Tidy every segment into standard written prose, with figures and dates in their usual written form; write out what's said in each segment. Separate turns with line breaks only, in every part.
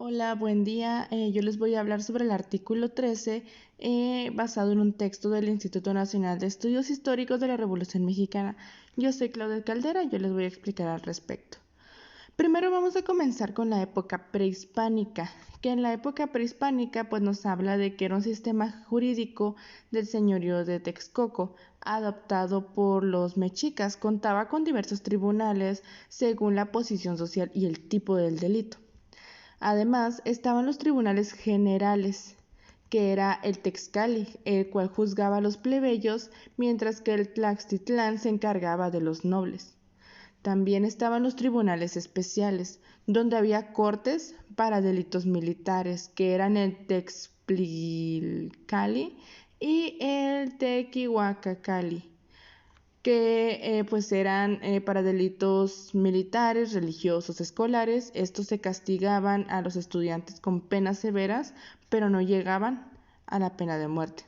Hola, buen día. Yo les voy a hablar sobre el artículo 13, basado en un texto del Instituto Nacional de Estudios Históricos de la Revolución Mexicana. Yo soy Claudia Caldera y yo les voy a explicar al respecto. Primero vamos a comenzar con la época prehispánica, que en la época prehispánica pues nos habla de que era un sistema jurídico del señorío de Texcoco, adoptado por los mexicas. Contaba con diversos tribunales según la posición social y el tipo del delito. Además, estaban los tribunales generales, que era el Texcali, el cual juzgaba a los plebeyos, mientras que el Tlaxtitlán se encargaba de los nobles. También estaban los tribunales especiales, donde había cortes para delitos militares, que eran el Texplicali y el Tequihuacacali, que pues eran para delitos militares, religiosos, escolares. Estos se castigaban a los estudiantes con penas severas, pero no llegaban a la pena de muerte.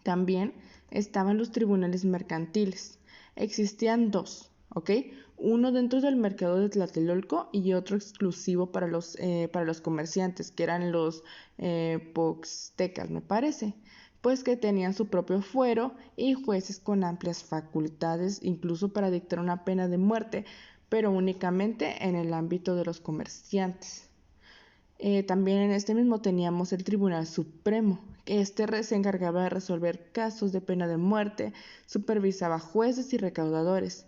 También estaban los tribunales mercantiles. Existían dos, ¿ok? Uno dentro del mercado de Tlatelolco y otro exclusivo para los comerciantes, que eran los poxtecas, me parece, pues que tenían su propio fuero y jueces con amplias facultades, incluso para dictar una pena de muerte, pero únicamente en el ámbito de los comerciantes. También en este mismo teníamos el Tribunal Supremo, que se encargaba de resolver casos de pena de muerte, supervisaba jueces y recaudadores.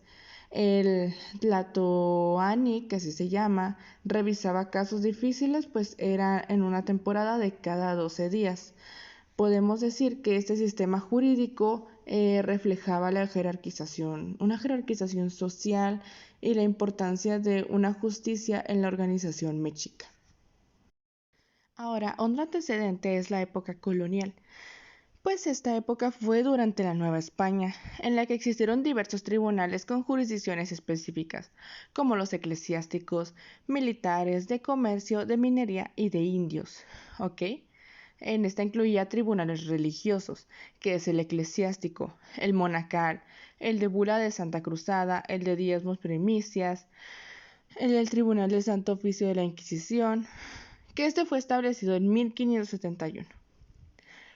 El Tlatoani, que así se llama, revisaba casos difíciles, pues era en una temporada de cada 12 días. Podemos decir que este sistema jurídico reflejaba una jerarquización social y la importancia de una justicia en la organización mexica. Ahora, otro antecedente es la época colonial, pues esta época fue durante la Nueva España, en la que existieron diversos tribunales con jurisdicciones específicas, como los eclesiásticos, militares, de comercio, de minería y de indios, ¿ok? En esta incluía tribunales religiosos, que es el eclesiástico, el monacal, el de Bula de Santa Cruzada, el de diezmos primicias, el del Tribunal del Santo Oficio de la Inquisición, que este fue establecido en 1571.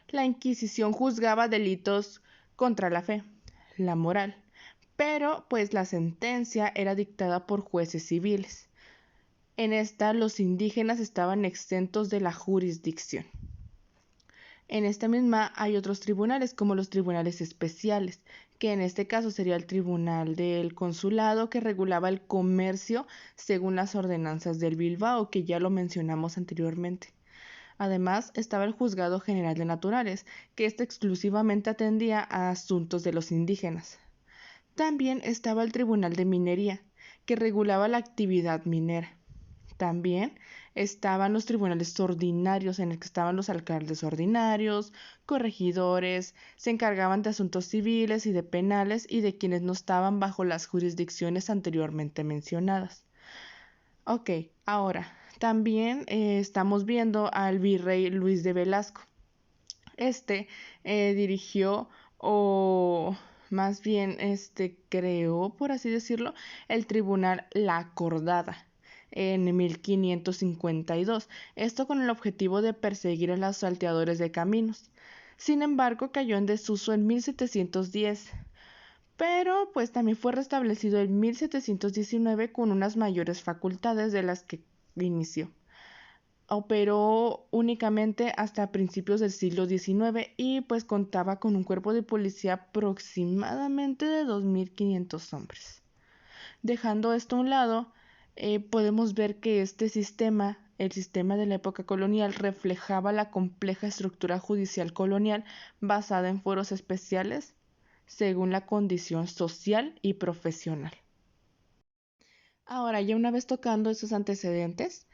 La Inquisición juzgaba delitos contra la fe, la moral, pero pues la sentencia era dictada por jueces civiles. En esta los indígenas estaban exentos de la jurisdicción. En esta misma hay otros tribunales como los tribunales especiales, que en este caso sería el Tribunal del Consulado que regulaba el comercio según las ordenanzas del Bilbao, que ya lo mencionamos anteriormente. Además, estaba el Juzgado General de Naturales, que éste exclusivamente atendía a asuntos de los indígenas. También estaba el Tribunal de Minería, que regulaba la actividad minera. También estaban los tribunales ordinarios, en el que estaban los alcaldes ordinarios, corregidores, se encargaban de asuntos civiles y de penales y de quienes no estaban bajo las jurisdicciones anteriormente mencionadas. Ok, ahora también estamos viendo al virrey Luis de Velasco. Este dirigió o más bien creó, por así decirlo, el Tribunal La Acordada en 1552. Esto con el objetivo de perseguir a los salteadores de caminos. Sin embargo, cayó en desuso en 1710, pero pues también fue restablecido en 1719 con unas mayores facultades de las que inició. Operó únicamente hasta principios del siglo XIX y pues contaba con un cuerpo de policía aproximadamente de 2.500 hombres. Dejando esto a un lado, podemos ver que este sistema, el sistema de la época colonial, reflejaba la compleja estructura judicial colonial basada en fueros especiales según la condición social y profesional. Ahora, ya una vez tocando esos antecedentes,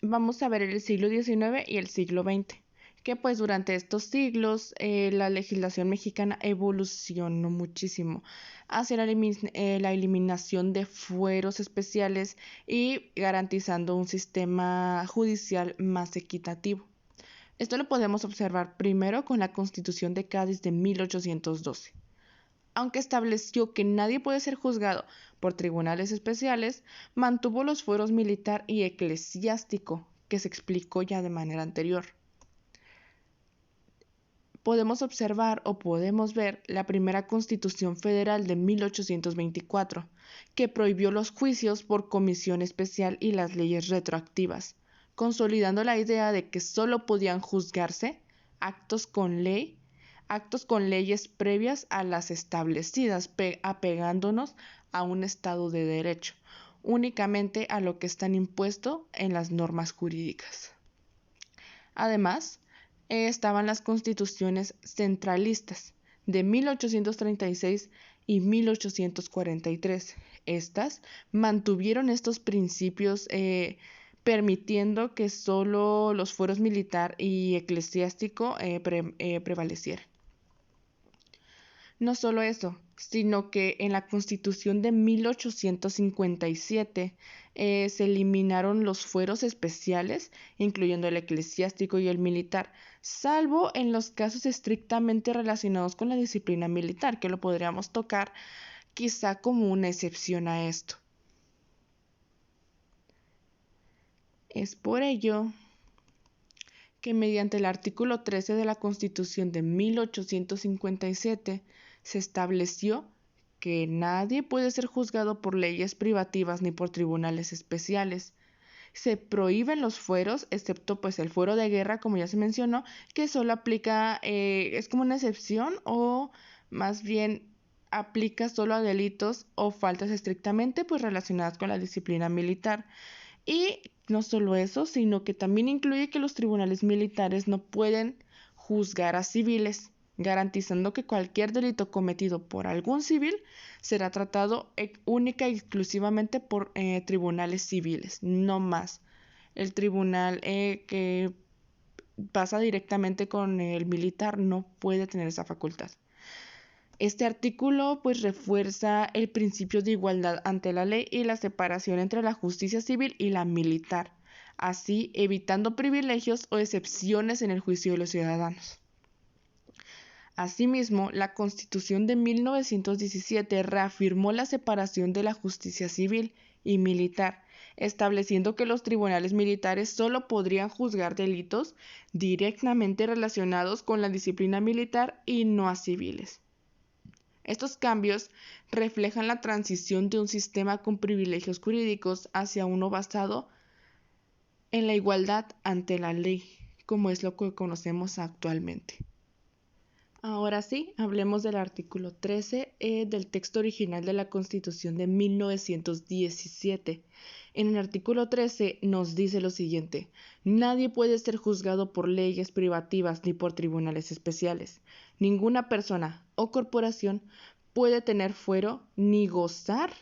vamos a ver el siglo XIX y el siglo XX, que pues durante estos siglos la legislación mexicana evolucionó muchísimo hacia la eliminación de fueros especiales y garantizando un sistema judicial más equitativo. Esto lo podemos observar primero con la Constitución de Cádiz de 1812. Aunque estableció que nadie puede ser juzgado por tribunales especiales, mantuvo los fueros militar y eclesiástico, que se explicó ya de manera anterior. Podemos observar o podemos ver la primera Constitución Federal de 1824, que prohibió los juicios por comisión especial y las leyes retroactivas, consolidando la idea de que solo podían juzgarse actos con leyes previas a las establecidas, apegándonos a un Estado de Derecho, únicamente a lo que están impuesto en las normas jurídicas. Además, estaban las constituciones centralistas de 1836 y 1843. Estas mantuvieron estos principios permitiendo que solo los fueros militar y eclesiástico prevalecieran. No solo eso, sino que en la Constitución de 1857 se eliminaron los fueros especiales, incluyendo el eclesiástico y el militar, salvo en los casos estrictamente relacionados con la disciplina militar, que lo podríamos tocar quizá como una excepción a esto. Es por ello que mediante el artículo 13 de la Constitución de 1857 se estableció que nadie puede ser juzgado por leyes privativas ni por tribunales especiales. Se prohíben los fueros, excepto pues el fuero de guerra, como ya se mencionó, que solo aplica, es como una excepción o más bien aplica solo a delitos o faltas estrictamente pues relacionadas con la disciplina militar. Y no solo eso, sino que también incluye que los tribunales militares no pueden juzgar a civiles, garantizando que cualquier delito cometido por algún civil será tratado única y exclusivamente por tribunales civiles, no más. El tribunal que pasa directamente con el militar no puede tener esa facultad. Este artículo pues refuerza el principio de igualdad ante la ley y la separación entre la justicia civil y la militar, así evitando privilegios o excepciones en el juicio de los ciudadanos. Asimismo, la Constitución de 1917 reafirmó la separación de la justicia civil y militar, estableciendo que los tribunales militares solo podrían juzgar delitos directamente relacionados con la disciplina militar y no a civiles. Estos cambios reflejan la transición de un sistema con privilegios jurídicos hacia uno basado en la igualdad ante la ley, como es lo que conocemos actualmente. Ahora sí, hablemos del artículo 13 del texto original de la Constitución de 1917. En el artículo 13 nos dice lo siguiente: nadie puede ser juzgado por leyes privativas ni por tribunales especiales. Ninguna persona o corporación puede tener fuero ni gozar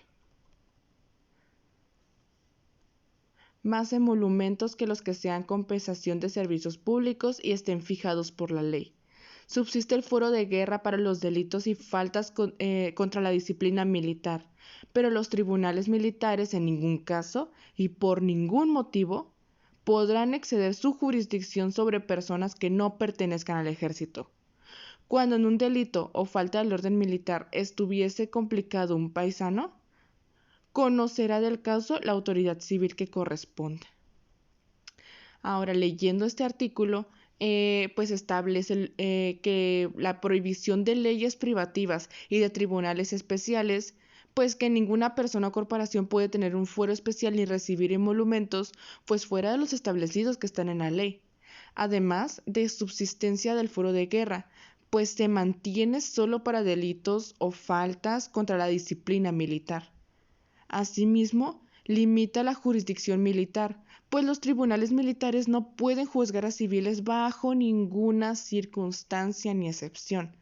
más emolumentos que los que sean compensación de servicios públicos y estén fijados por la ley. Subsiste el fuero de guerra para los delitos y faltas contra la disciplina militar, pero los tribunales militares en ningún caso y por ningún motivo podrán exceder su jurisdicción sobre personas que no pertenezcan al ejército. Cuando en un delito o falta del orden militar estuviese complicado un paisano, conocerá del caso la autoridad civil que corresponde. Ahora, leyendo este artículo, pues establece que la prohibición de leyes privativas y de tribunales especiales, pues que ninguna persona o corporación puede tener un fuero especial ni recibir emolumentos, pues fuera de los establecidos que están en la ley. Además de subsistencia del fuero de guerra, pues se mantiene solo para delitos o faltas contra la disciplina militar. Asimismo, limita la jurisdicción militar, pues los tribunales militares no pueden juzgar a civiles bajo ninguna circunstancia ni excepción.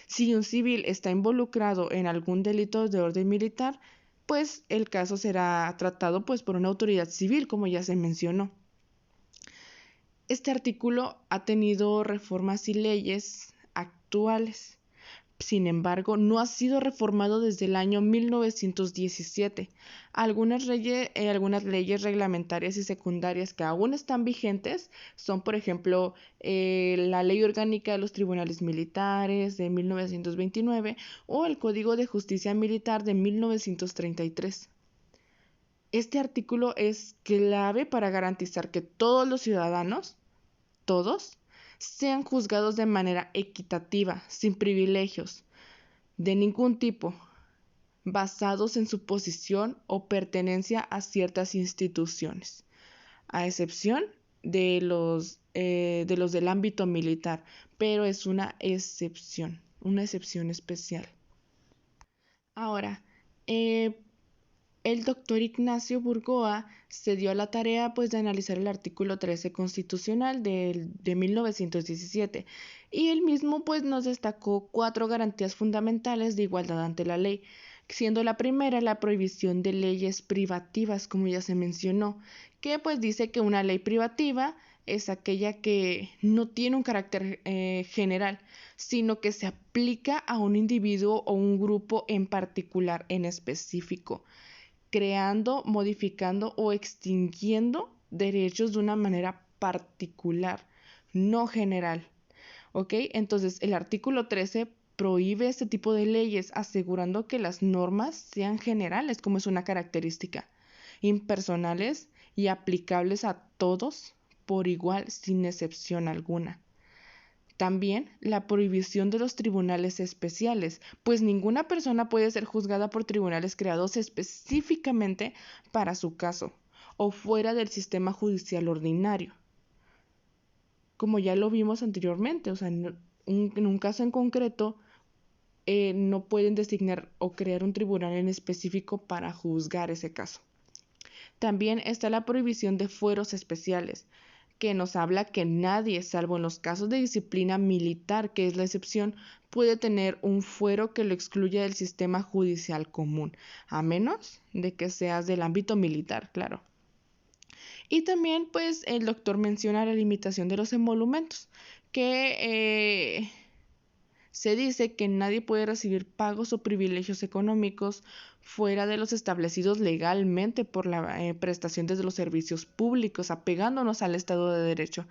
Si un civil está involucrado en algún delito de orden militar, pues el caso será tratado pues por una autoridad civil, como ya se mencionó. Este artículo ha tenido reformas y leyes actuales. Sin embargo, no ha sido reformado desde el año 1917. Algunas leyes reglamentarias y secundarias que aún están vigentes son, por ejemplo, la Ley Orgánica de los Tribunales Militares de 1929 o el Código de Justicia Militar de 1933. Este artículo es clave para garantizar que todos los ciudadanos, todos, sean juzgados de manera equitativa, sin privilegios, de ningún tipo, basados en su posición o pertenencia a ciertas instituciones, a excepción de los del ámbito militar, pero es una excepción especial. Ahora, eh, el doctor Ignacio Burgoa se dio a la tarea pues de analizar el artículo 13 constitucional de 1917 y él mismo pues nos destacó 4 garantías fundamentales de igualdad ante la ley, siendo la primera la prohibición de leyes privativas, como ya se mencionó, que pues dice que una ley privativa es aquella que no tiene un carácter general, sino que se aplica a un individuo o un grupo en particular, en específico, creando, modificando o extinguiendo derechos de una manera particular, no general. ¿Ok? Entonces, el artículo 13 prohíbe este tipo de leyes, asegurando que las normas sean generales, como es una característica, impersonales y aplicables a todos por igual, sin excepción alguna. También la prohibición de los tribunales especiales, pues ninguna persona puede ser juzgada por tribunales creados específicamente para su caso o fuera del sistema judicial ordinario, como ya lo vimos anteriormente, o sea, en un caso en concreto no pueden designar o crear un tribunal en específico para juzgar ese caso. También está la prohibición de fueros especiales, que nos habla que nadie, salvo en los casos de disciplina militar, que es la excepción, puede tener un fuero que lo excluya del sistema judicial común, a menos de que seas del ámbito militar, claro. Y también, pues, el doctor menciona la limitación de los emolumentos, que se dice que nadie puede recibir pagos o privilegios económicos fuera de los establecidos legalmente por la prestación de los servicios públicos, apegándonos al Estado de Derecho.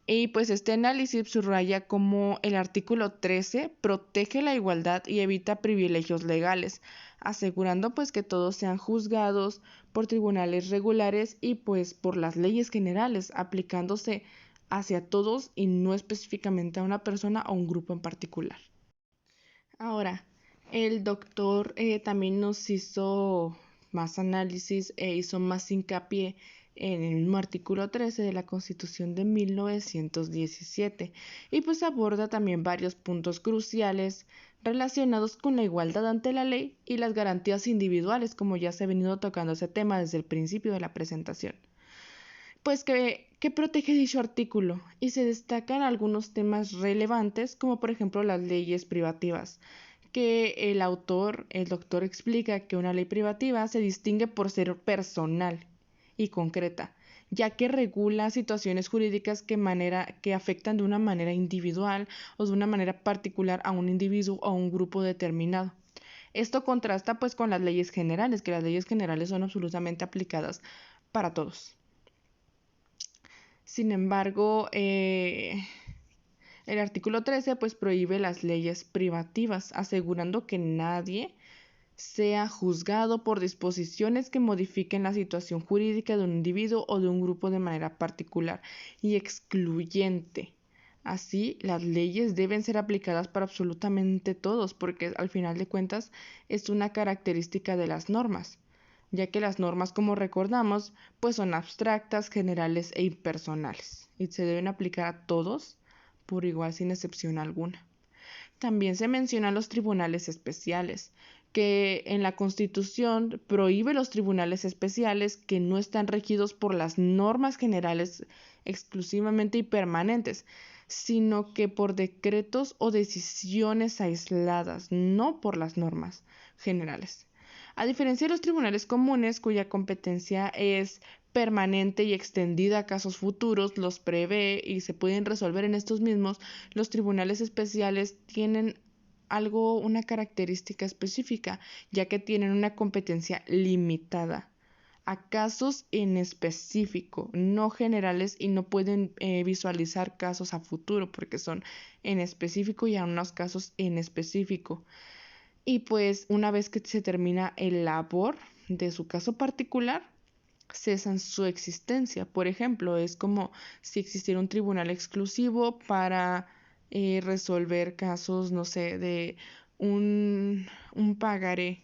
Y pues este análisis subraya cómo el artículo 13 protege la igualdad y evita privilegios legales, asegurando pues que todos sean juzgados por tribunales regulares y pues por las leyes generales, aplicándose hacia todos y no específicamente a una persona o un grupo en particular. Ahora, el doctor también nos hizo más análisis e hizo más hincapié en el mismo artículo 13 de la Constitución de 1917 y pues aborda también varios puntos cruciales relacionados con la igualdad ante la ley y las garantías individuales, como ya se ha venido tocando ese tema desde el principio de la presentación. Pues que protege dicho artículo y se destacan algunos temas relevantes, como por ejemplo las leyes privativas, que el autor, el doctor, explica que una ley privativa se distingue por ser personal y concreta, ya que regula situaciones jurídicas que afectan de una manera individual o de una manera particular a un individuo o a un grupo determinado. Esto contrasta pues con las leyes generales, que las leyes generales son absolutamente aplicadas para todos. Sin embargo, el artículo 13 pues prohíbe las leyes privativas, asegurando que nadie sea juzgado por disposiciones que modifiquen la situación jurídica de un individuo o de un grupo de manera particular y excluyente. Así, las leyes deben ser aplicadas para absolutamente todos, porque al final de cuentas es una característica de las normas, ya que las normas, como recordamos, pues son abstractas, generales e impersonales, y se deben aplicar a todos por igual sin excepción alguna. También se mencionan los tribunales especiales, que en la Constitución prohíbe los tribunales especiales que no están regidos por las normas generales exclusivamente y permanentes, sino que por decretos o decisiones aisladas, no por las normas generales. A diferencia de los tribunales comunes, cuya competencia es permanente y extendida a casos futuros, los prevé y se pueden resolver en estos mismos, los tribunales especiales tienen una característica específica, ya que tienen una competencia limitada a casos en específico, no generales y no pueden visualizar casos a futuro porque son en específico y a unos casos en específico. Y pues una vez que se termina el labor de su caso particular, cesan su existencia. Por ejemplo, es como si existiera un tribunal exclusivo para resolver casos, no sé, de un pagaré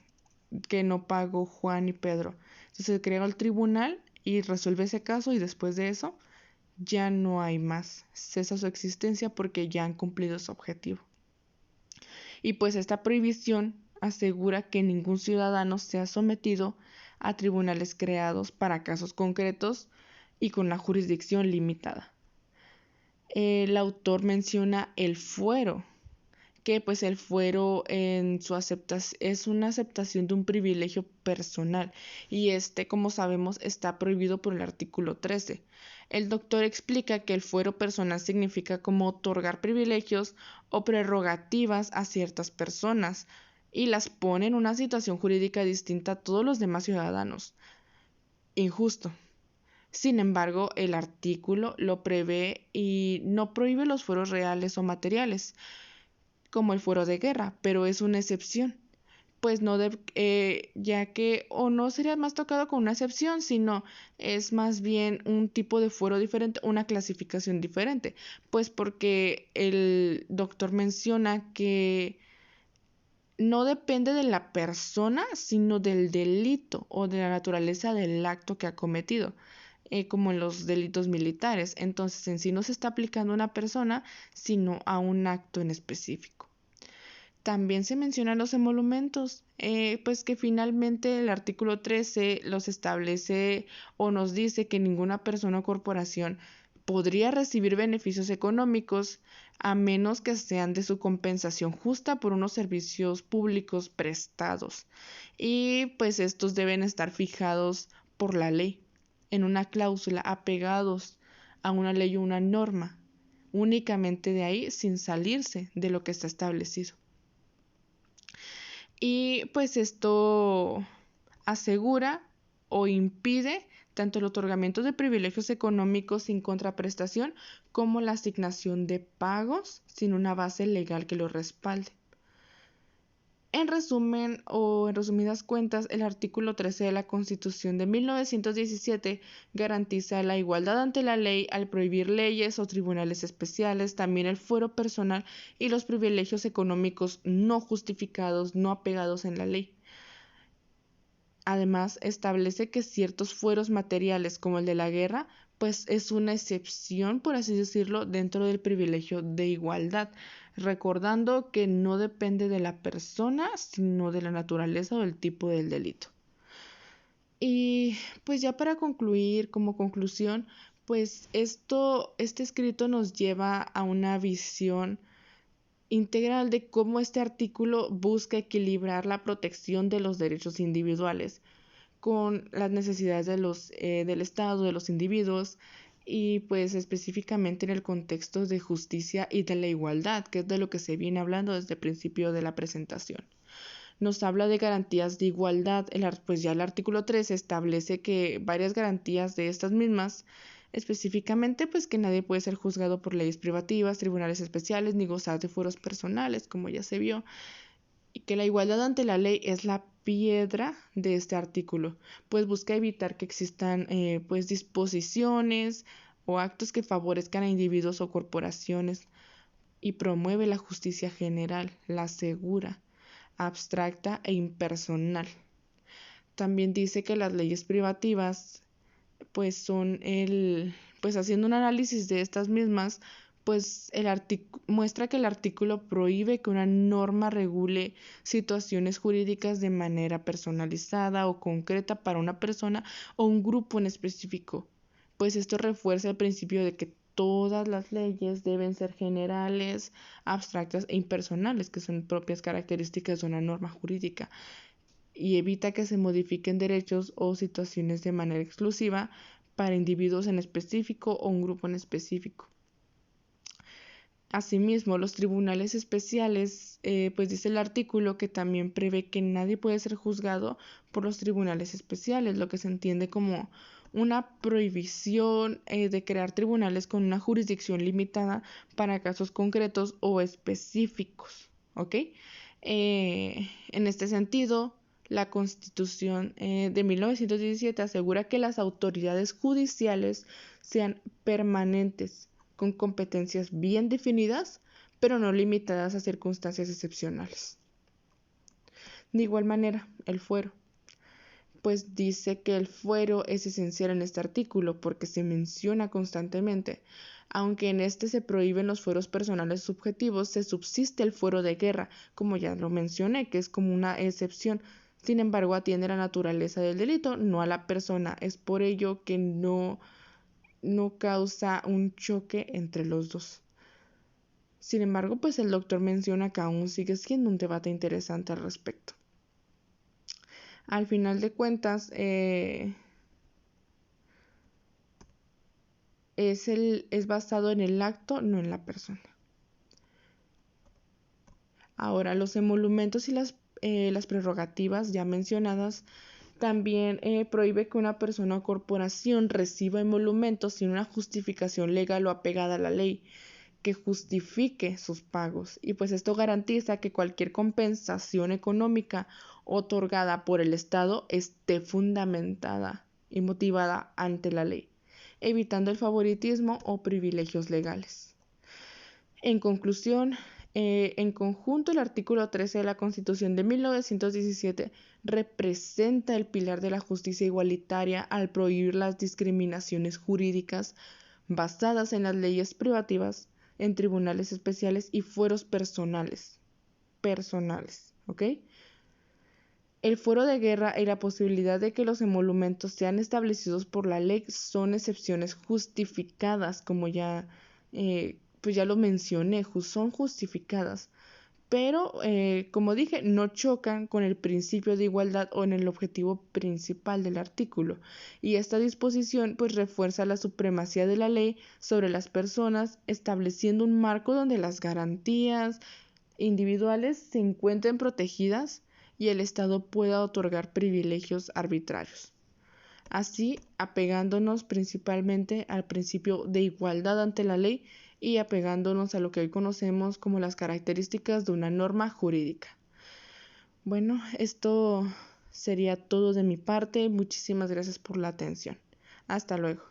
que no pagó Juan y Pedro. Entonces se crea el tribunal y resuelve ese caso y después de eso ya no hay más. Cesa su existencia porque ya han cumplido su objetivo. Y pues esta prohibición asegura que ningún ciudadano sea sometido a tribunales creados para casos concretos y con la jurisdicción limitada. El autor menciona el fuero, que pues el fuero en su es una aceptación de un privilegio personal y este, como sabemos, está prohibido por el artículo 13. El doctor explica que el fuero personal significa como otorgar privilegios o prerrogativas a ciertas personas y las pone en una situación jurídica distinta a todos los demás ciudadanos. Injusto. Sin embargo, el artículo lo prevé y no prohíbe los fueros reales o materiales, como el fuero de guerra, pero es una excepción, pues no ya que o no sería más tocado con una excepción, sino es más bien un tipo de fuero diferente, una clasificación diferente, pues porque el doctor menciona que no depende de la persona, sino del delito o de la naturaleza del acto que ha cometido, como en los delitos militares. Entonces, en sí no se está aplicando a una persona, sino a un acto en específico. También se mencionan los emolumentos, pues que finalmente el artículo 13 los establece o nos dice que ninguna persona o corporación podría recibir beneficios económicos a menos que sean de su compensación justa por unos servicios públicos prestados. Y pues estos deben estar fijados por la ley, en una cláusula, apegados a una ley o una norma, únicamente de ahí sin salirse de lo que está establecido. Y pues esto asegura o impide tanto el otorgamiento de privilegios económicos sin contraprestación como la asignación de pagos sin una base legal que lo respalde. En resumen o en resumidas cuentas, el artículo 13 de la Constitución de 1917 garantiza la igualdad ante la ley al prohibir leyes o tribunales especiales, también el fuero personal y los privilegios económicos no justificados, no apegados en la ley. Además, establece que ciertos fueros materiales, como el de la guerra, pues es una excepción, por así decirlo, dentro del privilegio de igualdad, recordando que no depende de la persona, sino de la naturaleza o el tipo del delito. Y pues ya para concluir, como conclusión, pues este escrito nos lleva a una visión integral de cómo este artículo busca equilibrar la protección de los derechos individuales con las necesidades del Estado, de los individuos, y pues específicamente en el contexto de justicia y de la igualdad, que es de lo que se viene hablando desde el principio de la presentación. Nos habla de garantías de igualdad, pues ya el artículo 3 establece que varias garantías de estas mismas, específicamente pues que nadie puede ser juzgado por leyes privativas, tribunales especiales, ni gozar de fueros personales, como ya se vio, y que la igualdad ante la ley es la piedra de este artículo, pues busca evitar que existan pues disposiciones o actos que favorezcan a individuos o corporaciones y promueve la justicia general, la segura, abstracta e impersonal. También dice que las leyes privativas pues son pues haciendo un análisis de estas mismas, pues muestra que el artículo prohíbe que una norma regule situaciones jurídicas de manera personalizada o concreta para una persona o un grupo en específico, pues esto refuerza el principio de que todas las leyes deben ser generales, abstractas e impersonales, que son propias características de una norma jurídica, y evita que se modifiquen derechos o situaciones de manera exclusiva para individuos en específico o un grupo en específico. Asimismo, los tribunales especiales, pues dice el artículo que también prevé que nadie puede ser juzgado por los tribunales especiales, lo que se entiende como una prohibición de crear tribunales con una jurisdicción limitada para casos concretos o específicos, ¿ok? En este sentido, La Constitución de 1917 asegura que las autoridades judiciales sean permanentes, con competencias bien definidas, pero no limitadas a circunstancias excepcionales. De igual manera, el fuero, pues dice que el fuero es esencial en este artículo porque se menciona constantemente. Aunque en este se prohíben los fueros personales subjetivos, se subsiste el fuero de guerra, como ya lo mencioné, que es como una excepción. Sin embargo, atiende a la naturaleza del delito, no a la persona. Es por ello que no causa un choque entre los dos. Sin embargo, pues el doctor menciona que aún sigue siendo un debate interesante al respecto. Al final de cuentas, es basado en el acto, no en la persona. Ahora, los emolumentos y las prerrogativas ya mencionadas también prohíbe que una persona o corporación reciba emolumentos sin una justificación legal o apegada a la ley que justifique sus pagos. Y pues esto garantiza que cualquier compensación económica otorgada por el Estado esté fundamentada y motivada ante la ley, evitando el favoritismo o privilegios legales. En conclusión, en conjunto, el artículo 13 de la Constitución de 1917 representa el pilar de la justicia igualitaria al prohibir las discriminaciones jurídicas basadas en las leyes privativas, en tribunales especiales y fueros personales, ¿ok? El fuero de guerra y la posibilidad de que los emolumentos sean establecidos por la ley son excepciones justificadas, como pues ya lo mencioné, son justificadas, pero como dije, no chocan con el principio de igualdad o en el objetivo principal del artículo. Y esta disposición pues refuerza la supremacía de la ley sobre las personas, estableciendo un marco donde las garantías individuales se encuentren protegidas y el Estado pueda otorgar privilegios arbitrarios. Así, apegándonos principalmente al principio de igualdad ante la ley y apegándonos a lo que hoy conocemos como las características de una norma jurídica. Bueno, esto sería todo de mi parte. Muchísimas gracias por la atención. Hasta luego.